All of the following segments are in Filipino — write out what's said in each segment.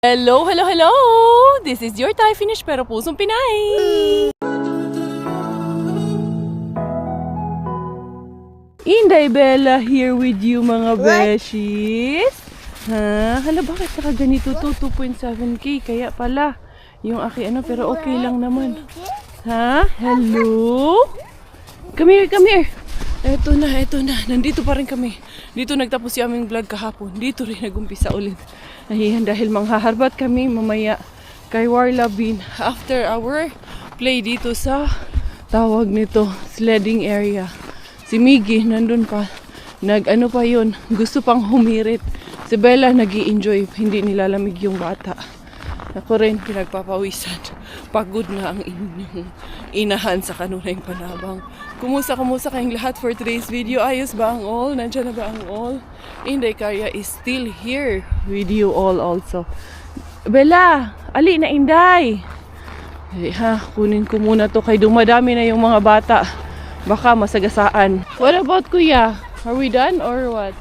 Hello, hello, hello! This is your Thai finish pero pusong Pinay! Inday Bella here with you mga beshies! Ha? Hala, bakit saka ganito to? 2.7k kaya pala yung aki pero okay lang naman. Ha? Hello? Come here! Eto na. Nandito pa rin kami. Dito nagtapos yung aming vlog kahapon. Dito rin nagumpisa ulit. Ayan, dahil manghaharbat kami mamaya kay Warla Bean after our play dito sa tawag nito, sledding area. Si Miggy nandun pa. Nag-ano pa yun. Gusto pang humirit. Si Bella nag-i-enjoy. Hindi nilalamig yung bata. Ako rin pinagpapawisan. Pagod na ang inyong inahan sa kanunay panabang. Kumusta kayong lahat for today's video? Ayos ba ang all? Nandiyan na ba ang all? Inday Kaya is still here with you all also. Bella, ali na Inday. Kunin ko muna to kay dumadami na yung mga bata. Baka masagasaan. What about Kuya? Are we done or what?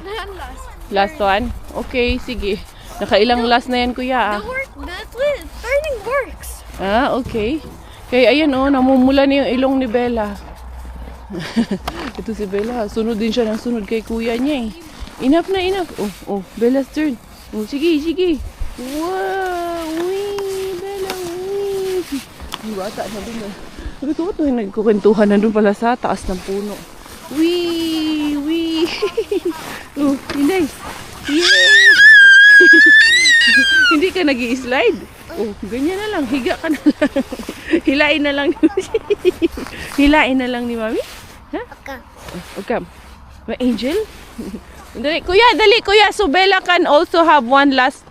Last one? Okay, sige. Nakailang last na yan Kuya. The turning works. Okay. Kaya ayan namumula na yung ilong ni Bella. Ito si Bella, sunod din siya ng sunod kay kuya niya eh. Enough na. Bella's turn. Sige. Wow, Bella, Ang bata na dun na. Sabi ko, ito yung nagkukwentuhan na dun pala sa taas ng puno. Inday. Yay! Hindi ka nag-i-slide. Ganyan na lang. Higa ka na lang. Hilain na lang ni Mami. Ha? Okay. May angel? Dali, Kuya. So Bella can also have one last,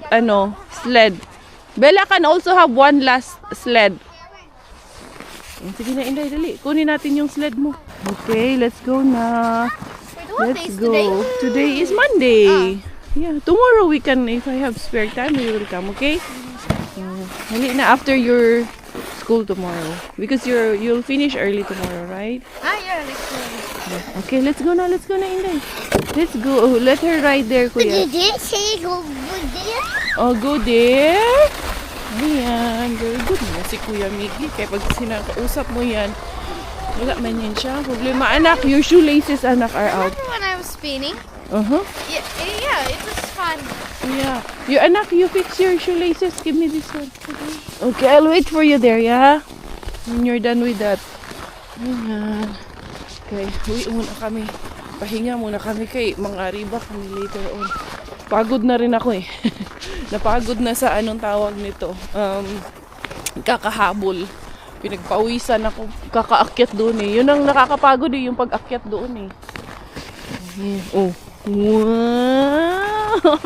sled. Bella can also have one last sled. Sige na, Inday, dali. Kunin natin yung sled mo. Okay, let's go na. Let's go. Today is Monday. Yeah, tomorrow we can, if I have spare time, we will come, okay? Hali na after your school tomorrow. Because you'll finish early tomorrow, right? Yeah, let's go. Okay, let's go na, Inday. Let's go. Let her ride there, Kuya. Did you say go there? Go there. Ayan, very good na si Kuya Miggy. Kaya pag sinakausap mo yan, wala man yan siya. Problema, anak, your shoelaces, anak, are out. Remember when I was spinning? Yeah, it was fun. Yeah. You fix your shoelaces. Give me this one. Okay, I'll wait for you there, yeah? When you're done with that. Ayan. Okay, uwi muna kami. Pahinga muna kami kay mga riba kami later on. Pagod na rin ako eh. Napagod na sa anong tawag nito. Kakahabol. Pinagpawisan ako. Kakaakyat doon eh. Yun ang nakakapagod eh, yung pag-akyat doon eh. Wow!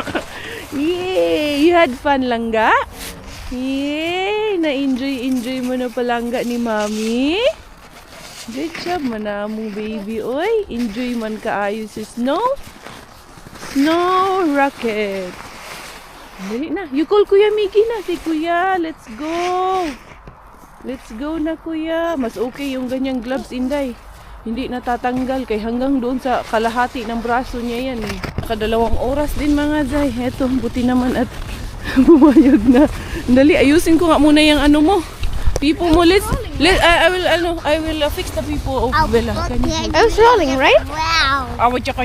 Yay! You had fun, Langga? Yay! Na-enjoy mo na palangga ni Mami? Good job, manamong baby. Oy, enjoy man kaayo si Snow Rocket. Dali na. You call Kuya Miggy na. Si Kuya, let's go. Let's go na, Kuya. Mas okay yung ganyang gloves, Inday. Hindi natatanggal kay hanggang doon sa kalahati ng braso niya yan. Nakadalawang oras din mga Zay. Eto, buti naman at bumayag na. Dali, ayusin ko nga muna yung mo. Pipo mo, I will fix the pipo of Bella. I was rolling, right? Wow. Tsaka.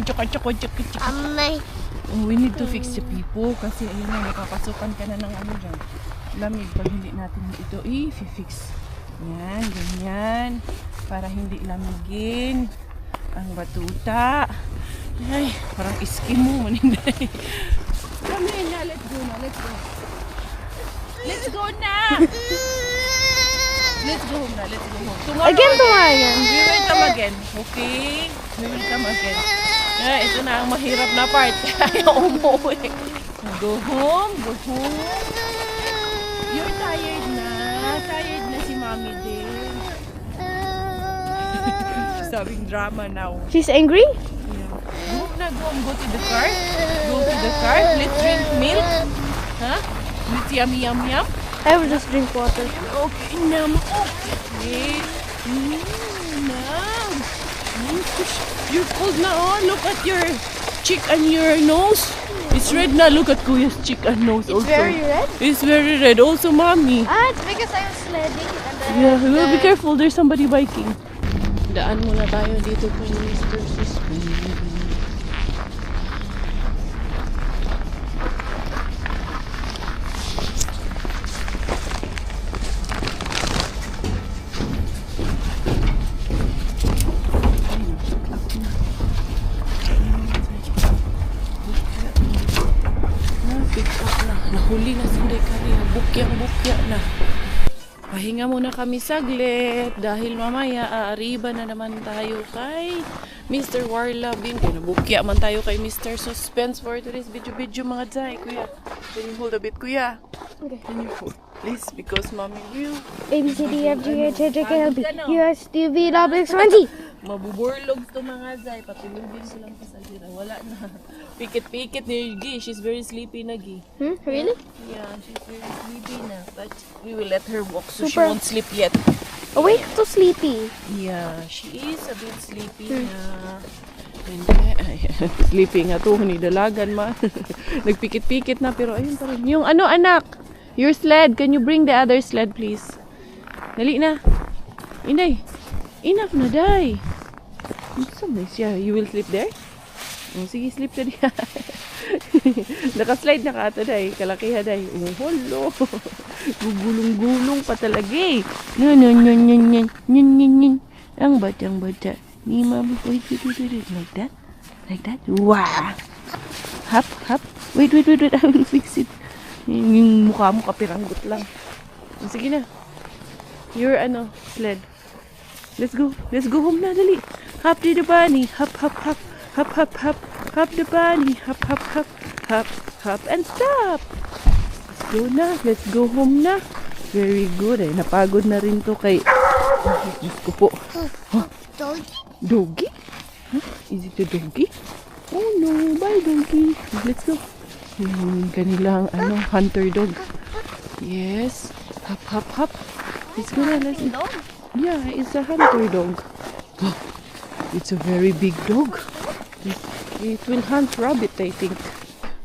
We need to fix the pipo kasi ayun na, nakapasukan ka na ng dyan. Lamig pag hindi natin ito i-fix. Yan, ganyan. Para hindi lamigin ang batuta. Ay, parang iskin mo maninday. Come na, let's go. Let's go na! Let's go home. Tomorrow Again. We will come again. Okay? We will come again. Ito na ang mahirap na part. Ayaw umuwi. Go home. You're tired na. Tired na si Mami din. She's having drama now. She's angry? Yeah. Go to the car. Let's drink milk. Huh? Let's yum. I will just drink water. Okay, Nam. Okay. Nam. You're cold na. Look at your cheek and your nose. It's red na. Look at Kuya's cheek and nose It's also. very red. It's very red. Also, mommy. It's because I'm sledding. And Yeah, well, be careful. There's somebody biking. Daan muna tayo dito kay Mr. Suspend. Nahuli na si Dekari. Bukyang-bukya na. Pahinga muna kami saglit dahil mamaya aariba na naman tayo kay Mr. Warlabin. Kinabukya man tayo kay Mr. Suspense for today's video mga Zay. Kuya, can you hold a bit, Kuya? Okay. Can you hold? Please, because mommy will. A B C D E F G H I J K L M N O P Q R S T U V W X Y Z. Mabuburlog to mga Zay. Patulogin silang pasahira. Wala na. Pikit-pikit ni Gi. She's very sleepy na, Gi. Really? Yeah, she's very sleepy na. But we will let her walk so she Super. won't sleep yet. Awake to sleepy. Yeah, she is a bit sleepy na. And sleepy nga to, dalagan man. Nagpikit-pikit na pero ayun pa rin. Yung ano anak, your sled, can you bring the other sled please? Dali na. Inday, enough na day. Yeah, you will sleep there? Sige, sleep ka diya. Nakaslide na ka ata day, kalakiha day. Oh, holo. Gugulong-gulong pa talaga eh. Nyan. Ang bata. Ni mama, wait. Like that? Like that? Wow! Hop. Wait, I will fix it. Yung mukha mo kapiranggot lang. Sige na. Your sled. Let's go home na, dali. Hop to the bunny. Hop. Hop the bunny. Hop and stop. Let's go home na. Very good eh. Napagod na rin to kay... Diyos ko po. Huh? Doggy? Huh? Is it a doggy? Oh no, bye doggy. Let's go. Yung kanilang hunter dog. Yes. Hop. Let's go na. Let's go. Yeah, it's a hunter dog. It's a very big dog. It will hunt rabbit, I think.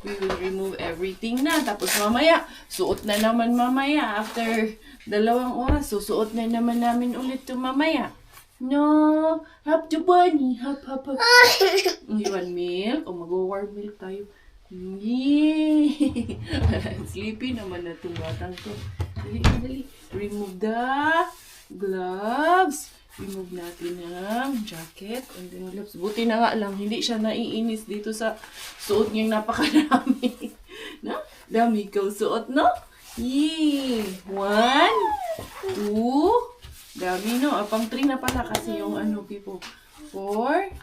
We will remove everything na. Tapos mamaya, suot na naman mamaya. After 2 oras, susuot na naman namin ulit to mamaya. No, hop the bunny. Hop. You want milk? O mag-warm milk tayo. Yay! Sleepy naman na itong batang to. Dali. Remove the gloves. Remove natin ang jacket and then gloves. Buti na nga lang, hindi siya naiinis dito sa suot niyang napakarami. No? Dami ikaw suot, no? Yay! 1, 2, dami, no? Pang 3 na pala kasi yung people. 4.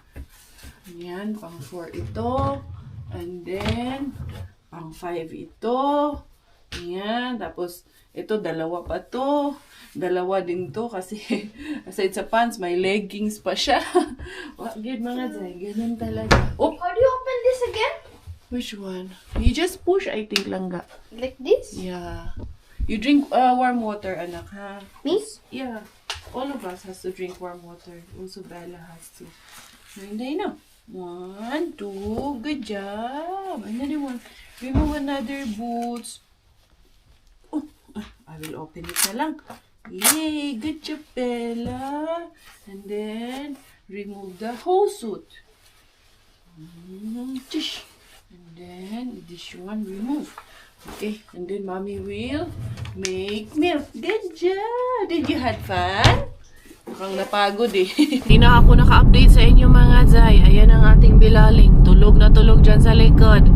Yan, pang 4 ito. And then, pang 5 ito. Yan, tapos ito, 2 pa to. 2 din to kasi aside sa pants, may leggings pa siya. Good mga Zay, ganun talaga. Oh! How do you open this again? Which one? You just push, I think, langga. Like this? Yeah. You drink warm water, anak, ha? Me? Yeah. All of us has to drink warm water. Also, Bella has to. Hindi na. 1, 2. Good job. Another one. Remove another boots. Oh, I will open it na lang. Yay! Good job, Bella. And then, remove the whole suit. Tish. And then, this one remove. Okay, and then mommy will make milk. Good job! Did you have fun? Mukhang napagod eh. Hindi na ako naka-update sa inyo mga Zay. Ayan ang ating bilaling. Tulog na tulog dyan sa likod.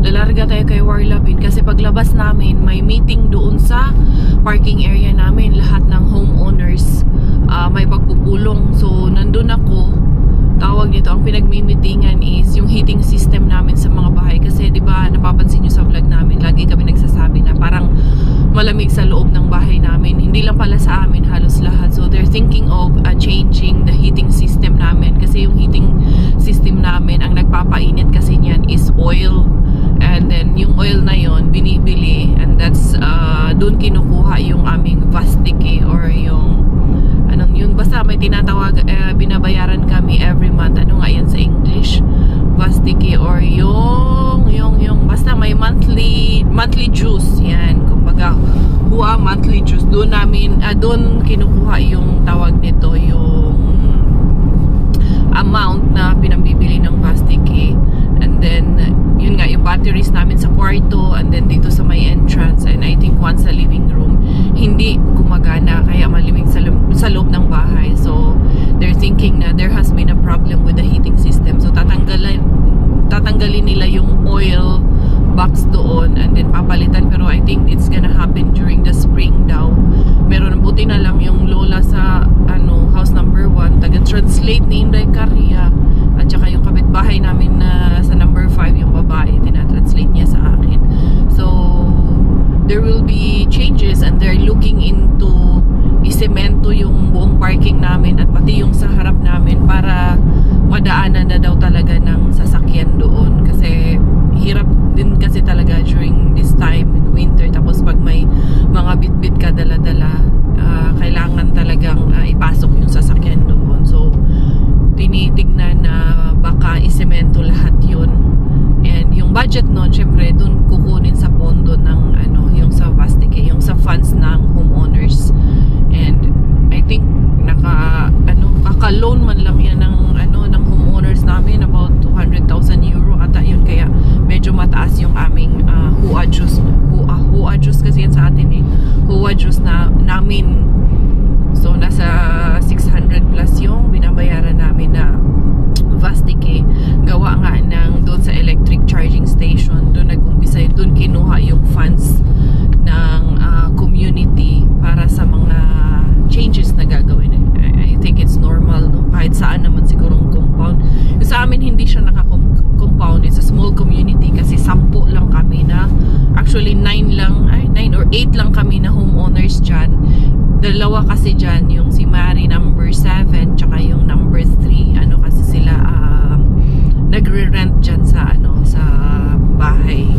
Lalarga tayo kay Warlabin kasi paglabas namin, may meeting doon sa parking area namin. Lahat ng homeowners may pagpupulong. So, nandun ako. Tawag nito, ang pinagmimitingan is yung heating system namin sa mga bahay. Kasi, di ba, napapansin nyo sa vlog namin, lagi kami nagsasabi na parang malamig sa loob ng bahay namin. Hindi lang pala sa amin, halos lahat. So, they're thinking of changing the heating system namin. Kasi yung heating system namin, ang nagpapainit kasi niyan is oil. And then, yung oil na yon binibili. And that's, doon kinukuha yung aming Vastic or yung yun, basta may tinatawag, binabayaran kami every month. Ano nga yan sa English? Vastiki or yung basta may monthly juice yan, kumbaga Hua monthly juice. Doon kinukuha yung tawag nito, yung amount na pinambibili ng Vastiki. And then yun nga, yung batteries namin sa kwarto, and then dito sa may entrance, and I think once sa living room hindi gumagana, kaya malimig sa loob ng bahay. So they're thinking na there has been a problem with the heating system, so tatanggalin nila yung oil box doon and then papalitan, pero I think it's gonna happen during the spring daw. Meron, buti na lang yung lola sa house number 1 taga-translate ni Inday Caria, at saka yung kapitbahay namin na sa number 5, yung babae, tinatranslate niya sa akin. So there will be changes, and they're looking into isemento yung buong parking namin at pati yung sa harap namin para madaanan na daw talaga ng sasakyan doon, kasi hirap din kasi talaga during this time in winter. Tapos pag may mga bitbit ka dala-dala, kailangan talagang ipasok yung sasakyan doon. So tinitignan na baka isemento lahat yun, and yung budget nun syempre dun kukunin sa pondo ng yung sa Vastiki, yung sa funds ng homeowners. And I think kaka-loan man lang yan ng homeowners namin, about 200,000 euro ata yun, kaya medyo mataas yung aming Hua juice kasi yan sa atin Hua juice na namin. So nasa 600 plus yung binabayaran namin na Vastiki. Gawa nga ng doon sa electric charging station, doon nag-umpisa, doon kinuha yung funds ng community para sa mga changes na gagawin. I think it's normal, no? Kahit saan naman sigurong compound. Yung sa amin hindi siya naka-compound, it's a small community kasi 10 lang kami na, actually 9 or 8 lang kami na homeowners dyan. Dalawa kasi dyan, yung si Mary number 7 tsaka yung number 3, kasi sila nagre-rent dyan sa sa bahay.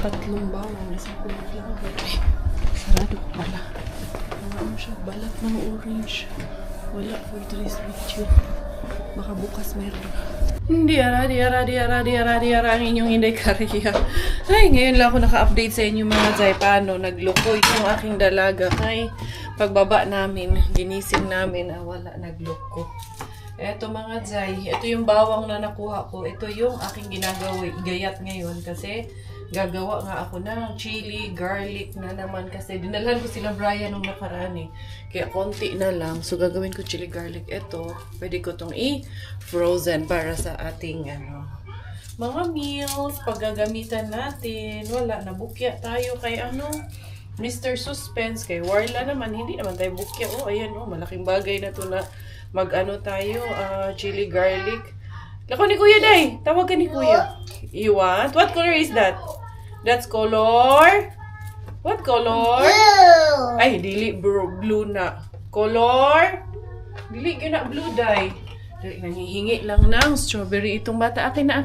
Tatlong bawang, nasa kulot lang. Sarado pala. Siya, balat ng orange. Wala for today's video. Baka bukas meron. Hindi ara ang inyong Inday Caria. Ay, ngayon lang ako naka-update sa inyo mga Zay. Paano naglukoy yung aking dalaga. Ay, pagbaba namin, ginising namin, wala, nagloko. Eto mga Zay, ito yung bawang na nakuha ko. Ito yung aking gayat ngayon kasi gagawa nga ako ng chili, garlic na naman kasi dinalhan ko sila Brian nung nakaraan Kaya konti na lang. So gagawin ko chili garlic. Ito, pwede ko tong i-frozen para sa ating mga meals. Paggagamitan natin. Wala, nabukya tayo kay Mr. Suspense. Kay Warla naman, hindi naman tayo bukya. Ayan malaking bagay na to na Mag-ano tayo, chili garlic. Lako ni Kuya Day. Tawag ka ni Kuya. You want? What color is that? That's color? What color? Blue. Ay, dili blue na. Color? Dili yun na blue dye. Nangihingi lang ng strawberry. Itong bata, akin na.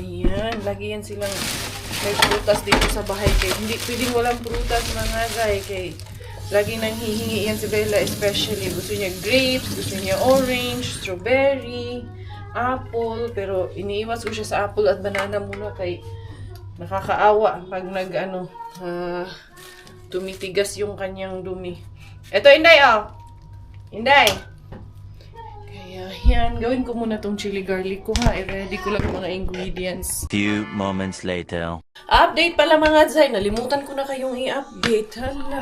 Ayan, lagi yan silang may prutas dito sa bahay. Kay hindi pwedeng walang prutas mga guy. Kay lagi nang hihingi yan si Bella, especially. Gusto niya grapes, gusto niya orange, strawberry, apple. Pero iniiwas ko siya sa apple at banana muna kay nakakaawa pag tumitigas yung kanyang dumi. Eto, Inday, oh. Inday. Kaya, yan. Gawin ko muna tong chili garlic ko, ha. I-ready ko lang yung mga ingredients. Few moments later. Update pala mga Zay. Nalimutan ko na kayong i-update. Hala.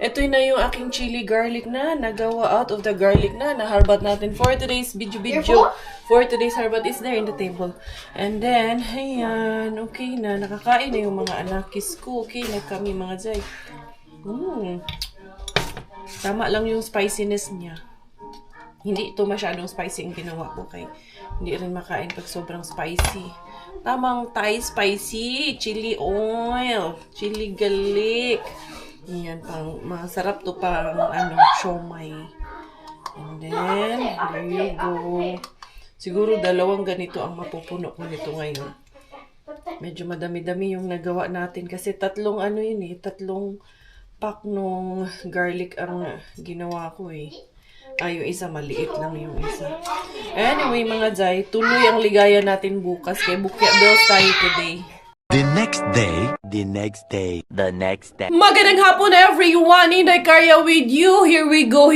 Ito na yung aking chili garlic na nagawa out of the garlic na naharbat natin for today's video. For today's harbat is there in the table. And then, ayan. Okay na. Nakakain na yung mga anakis ko. Okay na kami mga Zay. Tama lang yung spiciness niya. Hindi ito masyadong spicy ang ginawa ko kay hindi rin makain pag sobrang spicy. Tamang Thai spicy, chili oil, chili garlic. Yan, pang masarap to pang siomai. And then, there you go. Siguro 2 ganito ang mapupuno ko nito ngayon. Medyo madami-dami yung nagawa natin kasi 3 pack nung garlic ang ginawa ko eh. Yung isa maliit lang yung isa. Anyway mga Zay, tuloy ang ligaya natin bukas kay Bukya Bells tayo today. The next day. Magandang hapon everyone! Inday Karya with you. Here we go.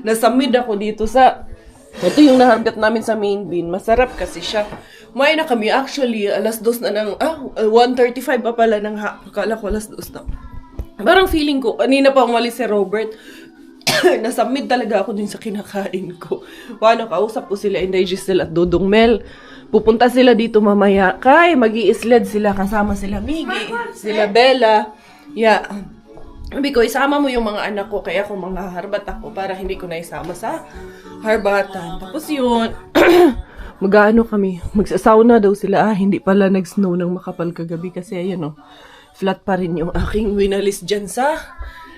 Nasamid ako dito sa... Ito yung nahargat namin sa main bin. Masarap kasi siya. May na kami actually. Alas 2 na ng... 1:35 pa pala ng Akala ko alas 2 na. Parang feeling ko, kanina pa umalis si Robert. Nasamid talaga ako din sa kinakain ko. Kausap ko sila Inday Giselle at Dodong Mel. Pupunta sila dito mamaya. Kay, mag-i-sled sila. Kasama sila Miggy, sila Bella. Yeah. Sabi ko, isama mo yung mga anak ko. Kaya kung mga harbat ako para hindi ko na isama sa harbatan. Tapos yun, mag-ano kami. Magsasauna daw sila. Hindi pala nag-snow ng makapal kagabi. Kasi ayan flat pa rin yung aking winalis dyan sa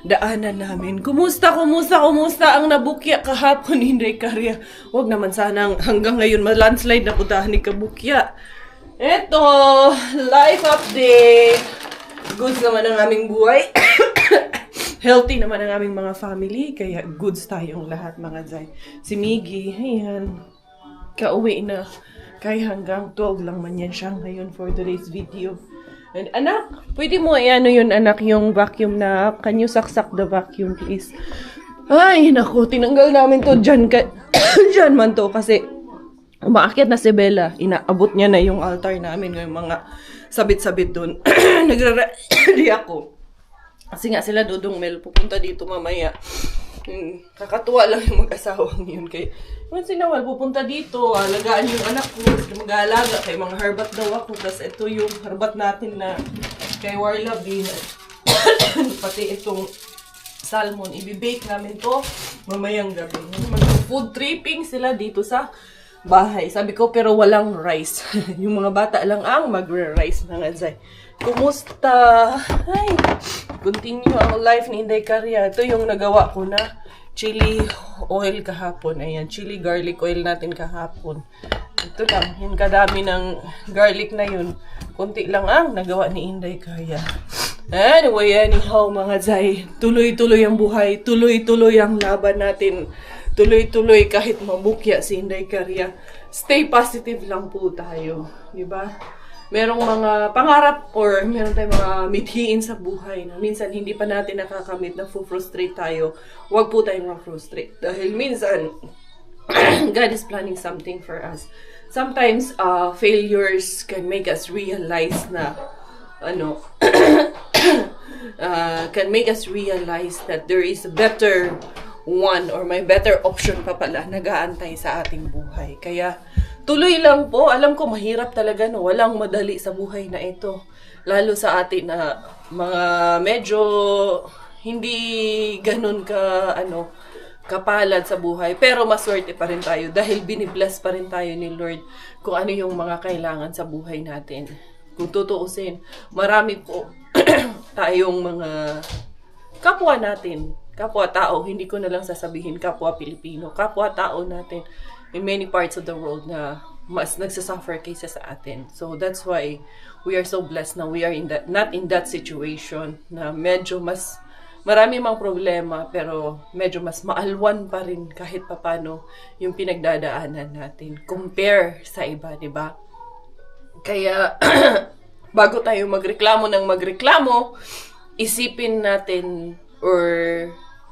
daanan namin. Kumusta ang nabukya kahapon, Inday Karya? Huwag naman sanang hanggang ngayon ma-landslide na puntahan ni Kabukya. Eto, life update. Goods naman ang aming buhay. Healthy naman ang aming mga family. Kaya goods tayong lahat mga Zay. Si Miggy, ayan. Kauwi na. Kaya hanggang 12 lang man yan siya ngayon for today's video. And anak, pwede mo yun anak, yung vacuum na, can you saksak the vacuum please? Ay, naku, tinanggal namin to dyan man to kasi umaakyat na si Bella. Inaabot niya na yung altar namin, yung mga sabit-sabit dun. Nagra-ready ako. Kasi nga sila Dodong Mel, pupunta dito mamaya. Kakatuwa lang yung mag-asawang yun. Kaya, once in a while, pupunta dito, alagaan yung anak ko, mag-aalaga, kay mga harbat daw ako. Tapos ito yung harbat natin na kay Warla Bean. Pati itong salmon, ibibake namin to mamayang gabi. Mag-food tripping sila dito sa bahay. Sabi ko, pero walang rice. Yung mga bata lang ang magre-rice na nga, Zay. Kumusta? Ay, continue ang life ni Inday Karya. Ito yung nagawa ko na chili oil kahapon. Ayan, chili garlic oil natin kahapon. Ito lang, yung kadami ng garlic na yun. Kunti lang ang nagawa ni Inday Karya. Anyway, anyhow mga Zay, tuloy-tuloy ang buhay. Tuloy-tuloy ang laban natin. Tuloy-tuloy kahit mabukya si Inday Karya. Stay positive lang po tayo. Diba? Merong mga pangarap or meron tayong mga mithiin sa buhay na minsan hindi pa natin nakakamit na frustrate tayo. Huwag po tayong ma-frustrate. Dahil minsan, God is planning something for us. Sometimes, failures can make us realize na, can make us realize that there is a better one or may better option pa pala nag-aantay sa ating buhay. Kaya, tuloy lang po. Alam ko mahirap talaga, no? Walang madali sa buhay na ito. Lalo sa atin na mga medyo hindi ganun kapalad sa buhay, pero maswerte pa rin tayo dahil binibless pa rin tayo ni Lord kung ano yung mga kailangan sa buhay natin. Kung tutuusin, marami po tayong mga kapwa natin, kapwa-tao, hindi ko na lang sasabihin kapwa-Pilipino, kapwa-tao natin in many parts of the world na mas nagsasuffer kaysa sa atin. So that's why we are so blessed na we are not in that situation na medyo mas marami mang problema pero medyo mas maalwan pa rin kahit papano yung pinagdadaanan natin compare sa iba, di ba? Kaya bago tayo magreklamo, isipin natin or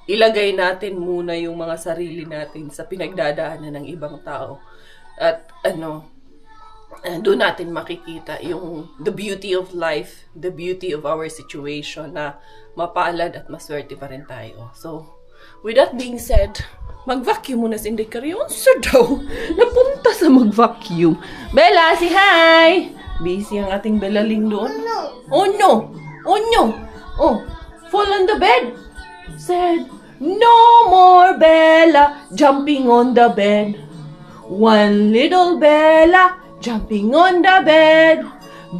ilagay natin muna yung mga sarili natin sa pinagdadaanan ng ibang tao. At doon natin makikita yung the beauty of life, the beauty of our situation na mapalad at maswerte pa rin tayo. So, with that being said, mag-vacuum muna si Inday Carrion. Sir daw, napunta sa mag-vacuum. Bella, say hi! Busy ang ating Bella Ling doon. Oh no! Oh no! Oh, fall on the bed! Said, no more Bella jumping on the bed. One little Bella jumping on the bed.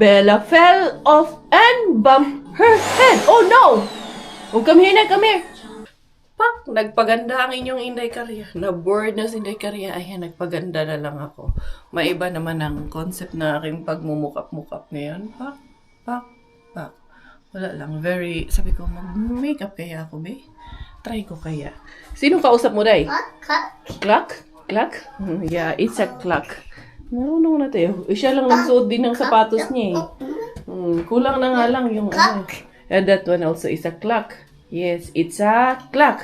Bella fell off and bumped her head. Oh no! Oh, come here. Pak, nagpaganda ang inyong Inday Carrion. Na-bored na si Inday Carrion. Ayan, nagpaganda na lang ako. Maiba naman ang concept na aking pagmumukap-mukap ngayon. Pak. Wala lang. Sabi ko, mag-makeup kaya ako, be? Try ko kaya. Sino kausap mo, Day? Clock? Yeah, it's a clock. Marunong na tayo. Siya lang nagsuot din ng sapatos niya eh. Kulang na nga lang yung And that one also is a clock. Yes, it's a clock.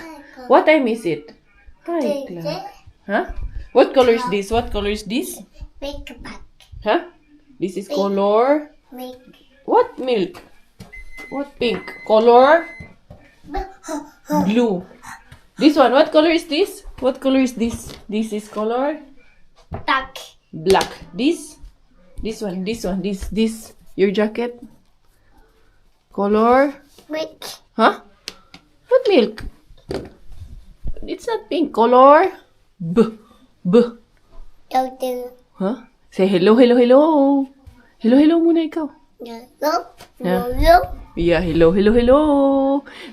What time is it? Hi, clock. Huh? What color is this? Milk back. Huh? This is color. Milk. What milk? What pink? Color? Blue. This one, what color is this? This is color? Black. This one. Your jacket? Color? Milk. Huh? What milk? It's not pink. Color? B. Huh? Say hello. Hello muna ikaw. Yeah, hello.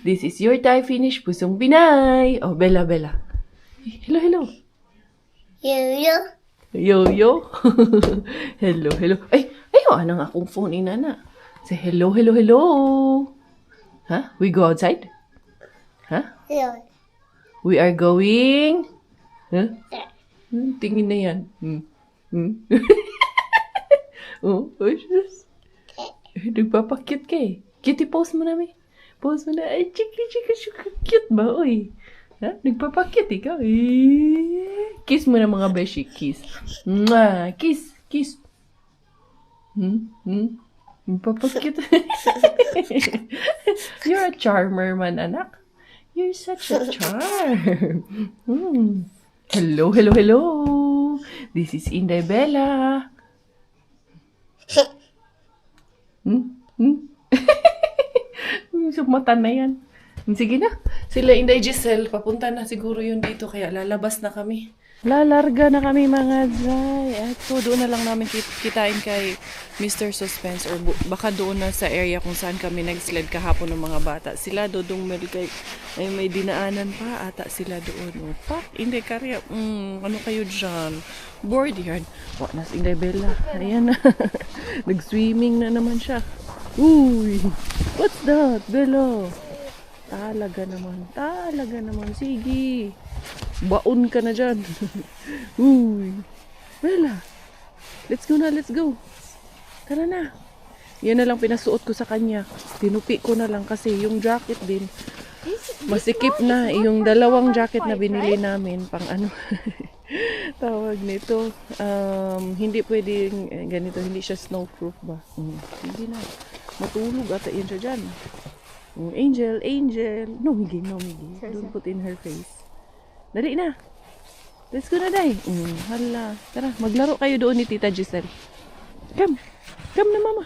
This is your Thai finish, Pusong Pinay. Oh, Bella. Hello. Yo. Hello. Ay, ano nga akong phone inana. Say hello. Huh? We go outside? Huh? We are going? Huh? Tingin na yan. Oh, sus. Nagpapakit ka eh. Cute, pose mo na, may. Pose mo na. Ay, chika. Cute ba, oy? Ha? Nagpapakit ikaw. Kiss mo na mga beshi. Kiss. Mwah. Kiss. Nagpapakit. You're a charmer man, anak. You're such a charm. Hello. This is Inday Bella. Sumatan na yan. Sige na. Sila Inday Giselle, papunta na siguro yun dito. Kaya lalabas na kami. Lalarga na kami mga Zay. At so doon na lang namin kitain kay Mr. Suspense or baka doon na sa area kung saan kami nag-sled kahapon ng mga bata. Sila Dodong Melkay ay may dinaanan pa ata sila doon. Oh, pak, Inday Carrion. Ano kayo dyan? Bored yan. Na si Inday Bella. Ayan na. Nag-swimming na naman siya. Uy! What's that, Bella? Talaga naman. Sige. Baon ka na dyan. Uy. Bella. Let's go. Tara na. Yan na lang pinasuot ko sa kanya. Tinupi ko na lang kasi yung jacket din. Masikip na. Yung dalawang jacket na binili namin pang ano. Tawag nito. Hindi pwedeng ganito. Hindi siya snowproof ba? Hindi na. Matulog ata yun siya dyan. Angel. No, Miggy. Don't put in her face. Dali na. Let's go na, Day. Hala. Tara, maglaro kayo doon ni Tita Giselle. Come na, Mama.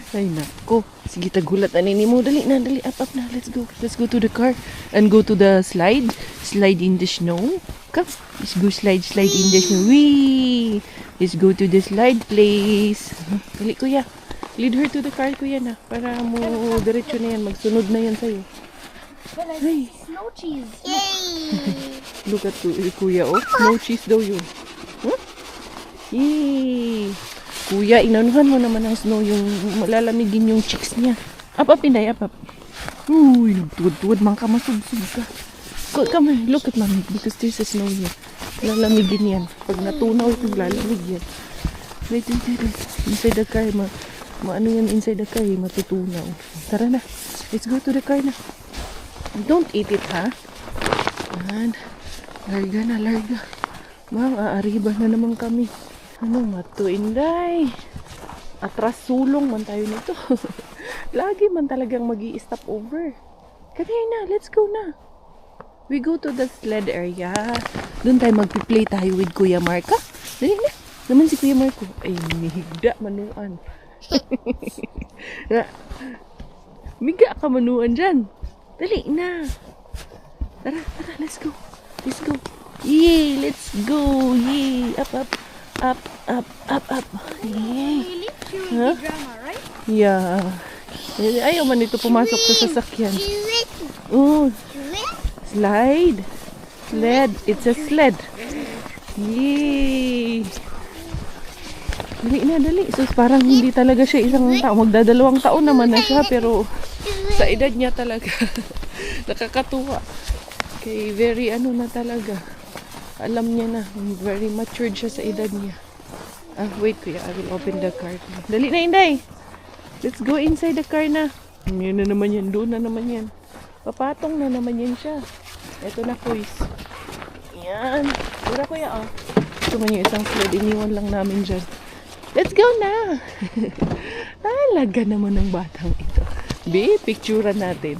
Ay, nako. Sige, tagulat na nini mo. Dali na, dali. Up na. Let's go. Let's go to the car. And go to the slide. Slide in the snow. Come. Let's go slide in the snow. Whee! Let's go to the slide place. Dali, kuya. Lead her to the car, kuya na. Para mo diretso na yan. Magsunod na yan sa'yo. Ay. Snow cheese. Yay! Look at kuya, oh. Snow cheese daw yun. Huh? Yay! Kuya, inanuhan mo naman ang snow, yung malalamigin yung cheeks niya. Up, Inday, up. Uy, nagtuwad-tuwad, man ka, masubsub ka. Come on, look at mommy, because there's a snow here. Lalamigin yan. Pag natunaw ito, lalamig yan. Wait. Inside the car, maano yan inside the car, matutunaw. Tara na, let's go to the car na. Don't eat it, ha? And, larga. Aariba na naman kami. Ano mato, Inday? Atras sulong man tayo nito. Lagi man talagang mag-i-stop over. Kaya na, let's go na. We go to the sled area. Doon tayo mag-play tayo with Kuya Mark, ha? Dali na. Naman si Kuya Mark ko. Ay, mihigda manuan. Miga ka manuan dyan. Dali na. Tara, let's go. Yay, let's go. Yay, up. Yay. Really? Chewing Huh? the drama, right? Yeah. Ayaw man ito pumasok sa sasakyan. Oh, slide. Sled. It's a sled. Yay. Dali. So parang hindi talaga siya isang tao. Magdadalawang taon naman na siya, pero sa edad niya talaga. Nakakatuwa. Okay, very ano na talaga. Alam niya na. Very matured siya sa edad niya. Wait kuya. I will open the car. Dali na, Inday. Let's go inside the car na. Yan na naman yan. Doon na naman yan. Papatong na naman yan siya. Ito na, kuys. Yan. Tara kuya, oh. Ito man yung isang sled. Iniwan lang namin dyan. Let's go na. Talaga naman ng batang ito. Picturean natin.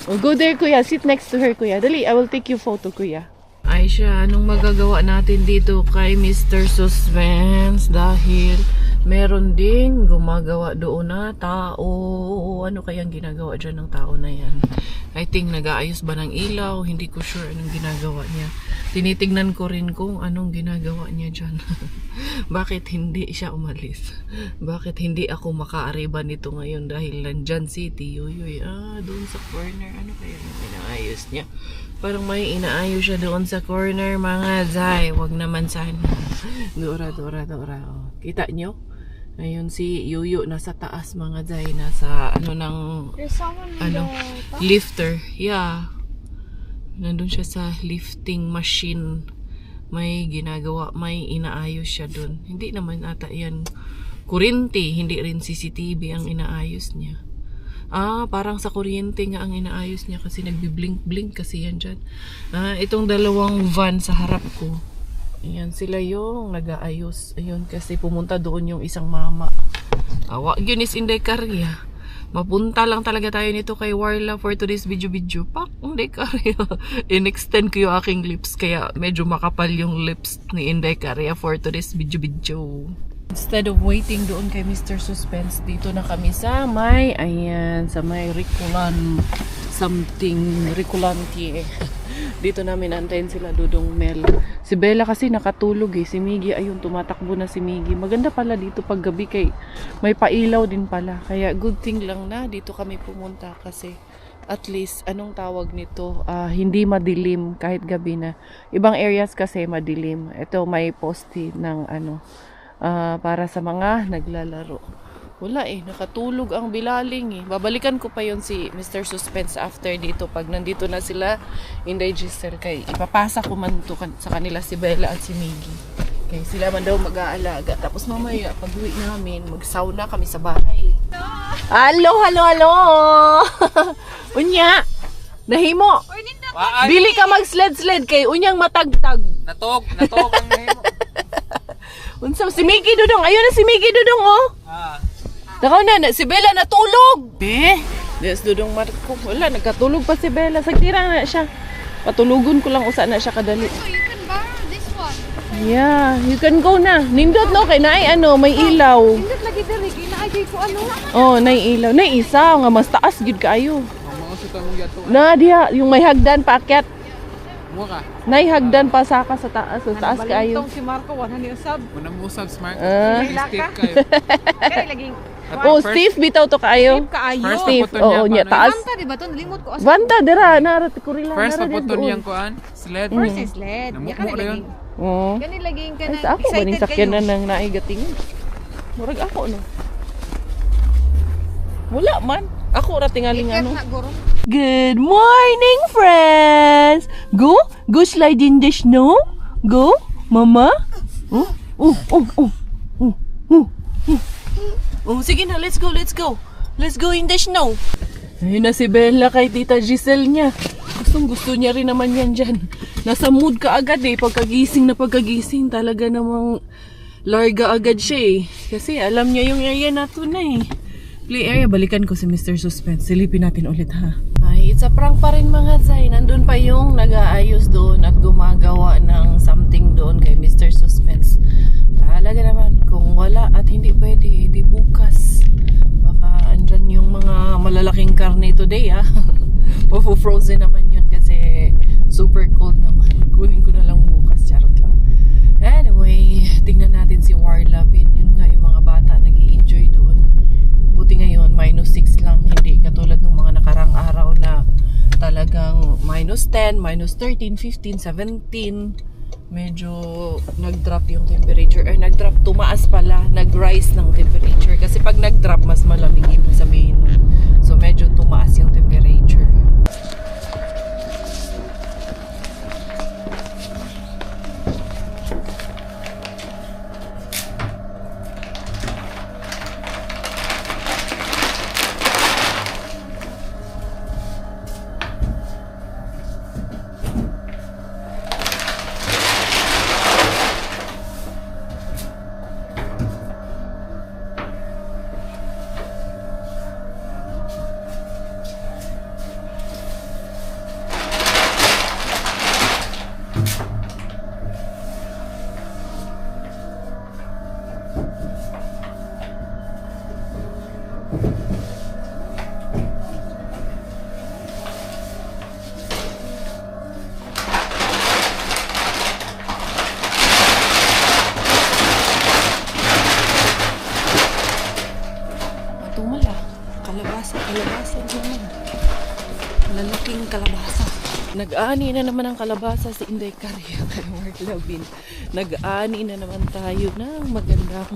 Oh, go there, kuya. Sit next to her, kuya. Dali, I will take you photo, kuya. Aisha, anong magagawa natin dito kay Mr. Suspense? Dahil meron ding gumagawa doon na tao. Ano kayang ginagawa dyan ng tao na yan? I think nag-aayos ba ng ilaw? Hindi ko sure anong ginagawa niya. Tinitignan ko rin kung anong ginagawa niya dyan. Bakit hindi siya umalis? Bakit hindi ako makaariba nito ngayon dahil nandyan si Tiyuyoy? Doon sa corner. Ano kaya yung inaayos niya? Parang may inaayos siya doon sa corner, mga zay. Wag naman sana. Dora. Oh. Kita nyo? Ayun si Yuyo nasa taas, mga zay. Nasa There's someone in the top. lifter. Yeah. Nandun siya sa lifting machine. May ginagawa, may inaayos siya doon. Hindi naman ata yan kuryente, hindi rin CCTV ang inaayos niya. Parang sa kuryente nga ang inaayos niya kasi nagbi-blink kasi yan dyan. Itong dalawang van sa harap ko. Ayan, sila yung nag-aayos. Ayun, kasi pumunta doon yung isang mama. Wag yun is Inday Karya. Mapunta lang talaga tayo nito kay Warla for today's video. Pak, Inday Karya. In-extend ko yung aking lips kaya medyo makapal yung lips ni Inday Karya for today's video. Instead of waiting doon kay Mr. Suspense, dito na kami sa may, sa may Riculante. Dito namin antayin sila Dudong Mel. Si Bella kasi nakatulog si Miggy, ayun, tumatakbo na si Miggy. Maganda pala dito pag gabi kay may pailaw din pala. Kaya good thing lang na dito kami pumunta kasi at least, anong tawag nito, hindi madilim kahit gabi na. Ibang areas kasi madilim. Ito may poste ng para sa mga naglalaro. Wala nakatulog ang bilaling Babalikan ko pa yon si Mr. Suspense after dito pag nandito na sila Inday-Gister kay ipapasa ko man to sa kanila si Bella at si Miggy. Kaya sila man daw mag-aalaga. Tapos mamaya pag uwi namin mag-sauna kami sa bahay. Hello. Unya, nahimo. Dili ka mag-sled kay unyang matagtag. Natog ang nahimo. Unsa si Miggy Dudong? Ayun na si Miggy Dudong Nakaw na, si Bella natulog. Yes, Dudong Marco. Wala, nagkatulog pa si Bella. Sagtira na siya. Patulugon ko lang usa na siya kadali. So you can borrow this one. Yeah, you can go na. Nindot no kay naay may ilaw. Hindi lagi diri gina ay kay ko ano. Oh, nay ilaw. Nay isa nga mas taas gid kaayo. Mga sa tamong yato. Na diha yung may hagdan paakyat. Mo ka. Nay hagdan pa saka sa taas, kaayo. Si Marco 100 usab. Muna mo usab smart. Laka. Stick kayo. Kay laging Oh, Steve bitaw to kaayo. kaayo. First Steve, paputon niya, oo nya paano taas. Banta di ba to nalimot ko asa. Banta dira narat ko rila. First paputon niyang kuan. Sled. First is led. Namukmo Ya ka na yun. laging. Oh. Kani laging ka Ay, na sa ako ba ning excited sakyan kayo. na nang naigatingin. Murag ako no. Wala man. Ako ra tingaling Ikat ano. na guro. Good morning, friends. Go slide in the snow. Go, mama. Oh. Oh, sige na, let's go. Let's go in the snow. Ayun na si Bella kay Tita Giselle niya. Gusto niya rin naman yan dyan. Nasa mood ka agad eh. Pagkagising talaga namang larga agad siya eh. Kasi alam niya yung area na to na eh. Play area, balikan ko si Mr. Suspense. Silipin natin ulit ha. Ay, it's a prank pa rin mga Zay. Nandun pa yung nag-aayos doon at gumagawa ng something doon kay Mr. Suspense. Talaga naman, kung wala at hindi pwede, di bukas. Baka andyan yung mga malalaking karne today ha. Frozen naman yun kasi super cold naman. Kunin ko na lang bukas, charot lang. Anyway, tingnan natin si Warlabin. Yun nga yung mga bata nag-i-enjoy doon. Buti ngayon, -6 lang. Hindi katulad ng mga nakarang araw na talagang -10, -13, 15, 17. Medyo nag-drop yung temperature. Ay, nag-drop, tumaas pala. Nag-rise ng temperature. Kasi pag nag-drop, mas malamig ibig sabihin nun. So, medyo tumaas yung temperature. Tumala. Kalabasa dyan. Lalaking kalabasa. Nag-ani na naman ang kalabasa si Inday Carria kay Mark Lavin. Nag-ani na naman tayo ng magandang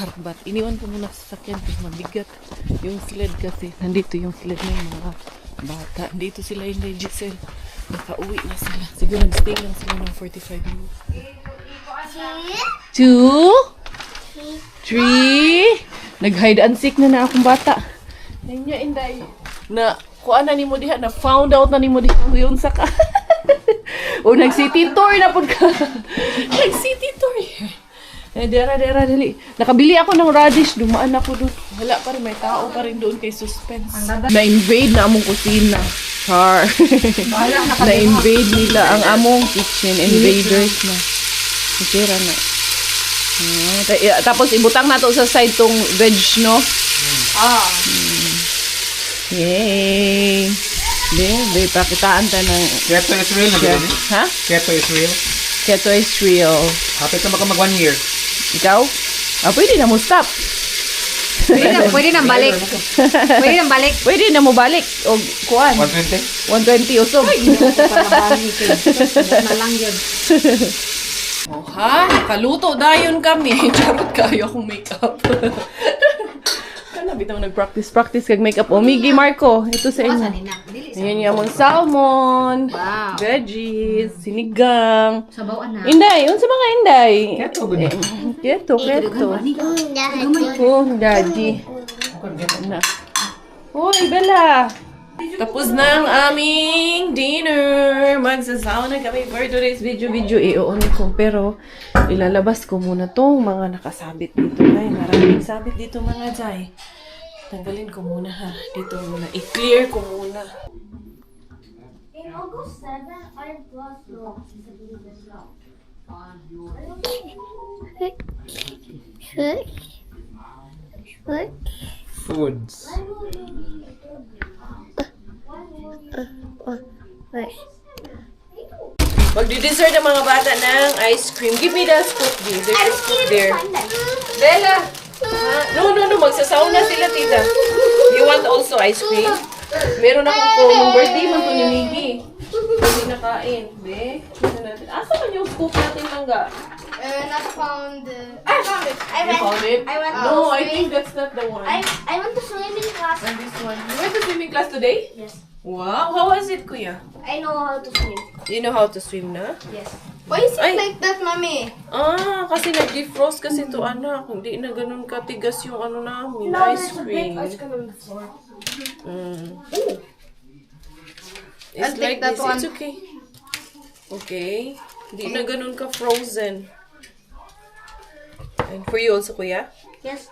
harbat. Iniwan ko muna sa sakyan kasi mabigat yung sled kasi. Nandito yung sled na yung mga bata. Dito sila Inday Giselle. Nakauwi na sila. Siguro nag-stay lang sila ng 45 minutes. 2 3 Nag-hide and seek na akong bata. Ayun niya, Inday. Na, kuha na ni mo diha, na found out na ni mo diha yung saka. O, nag-city tour na po ka. Nag-city tour. Eh, dera, dali. Nakabili ako ng radish, dumaan ako doon. Wala pa rin, may tao pa rin doon kay Suspense. Na-invade na among kusina. Char. Na-invade nila ang among kitchen. Invaders na. Masira na. Tapos ibutang nato sa side tong veg, no? Yay! Be, pakitaan ta ng... Keto is real na ba? Ha? Keto is real. Keto is real. Hapit na mag 1 year. Ikaw? Pwede na mo stop. Pwede nang balik. Pwede na mo balik. O, kuan. 120? 120 usog. Na lang yun. Oh, ha? Nakaluto dayon kami. Charot kayo akong makeup. Kana bitaw nag-practice kag makeup. O, Miggy Marco, ito sa inyo. Ayan yung among salmon, Wow. veggies, sinigang. Sabawan na. Inday, unsa mga Inday? Keto, good. Keto. Oh, daddy. Na. Hoy, Bella. Tapos na ang aming dinner. Magsasawa na kami for today's video. I-on ko. Pero, ilalabas ko muna tong mga nakasabit dito. Ay, maraming sabit dito mga Jai. Tanggalin ko muna ha. Dito muna. I-clear ko muna. In August 7, our class will What? Foods. Wait. Magdi-dessert ang mga bata ng ice cream. Give me the scoop, D. There's a scoop there. Bella! No. Magsasauna sila, tita. You want also ice cream? Meron akong kung birthday man to ni Miggy. Hindi nakain. Be, ito natin. Asa man yung scoop natin, Langga? Not found. I found it. You found it? I went No, to I swim. think that's not the one. I went to swimming class. And this one. You went to swimming class today? Yes. Wow, how was it, kuya? I know how to swim. You know how to swim na? Yes. Why is it Ay. like that, mommy? Kasi nag-defrost kasi to anak. Hindi na ganun katigas yung ano namin, No, ice there's a big cream. ice cream on the floor. Ooh. It's I'll take like that this. one. It's okay. Okay. Hindi na ganun ka frozen. And for you also, kuya? Yes.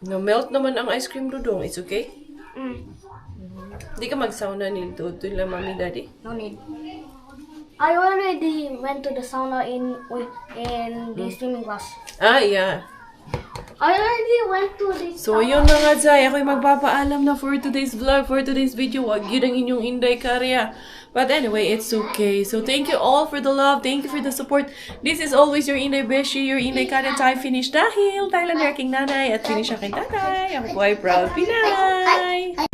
No, melt naman ang ice cream, Dudong. It's okay? Mm. Hindi ka mag-sauna nito. Ito lang, mami, daddy. No need. I already went to the sauna in the swimming class. Yeah. I already went to the So, yun mga Zay. Ako'y magpapaalam na for today's vlog, for today's video. Wag yun ang inyong Inday Karya. But anyway, it's okay. So, thank you all for the love. Thank you for the support. This is always your Inday Beshi, your Inday Karya. Tayo finish dahil Thailand aking nanay at finish aking tatay. Ako po ay proud Pinay.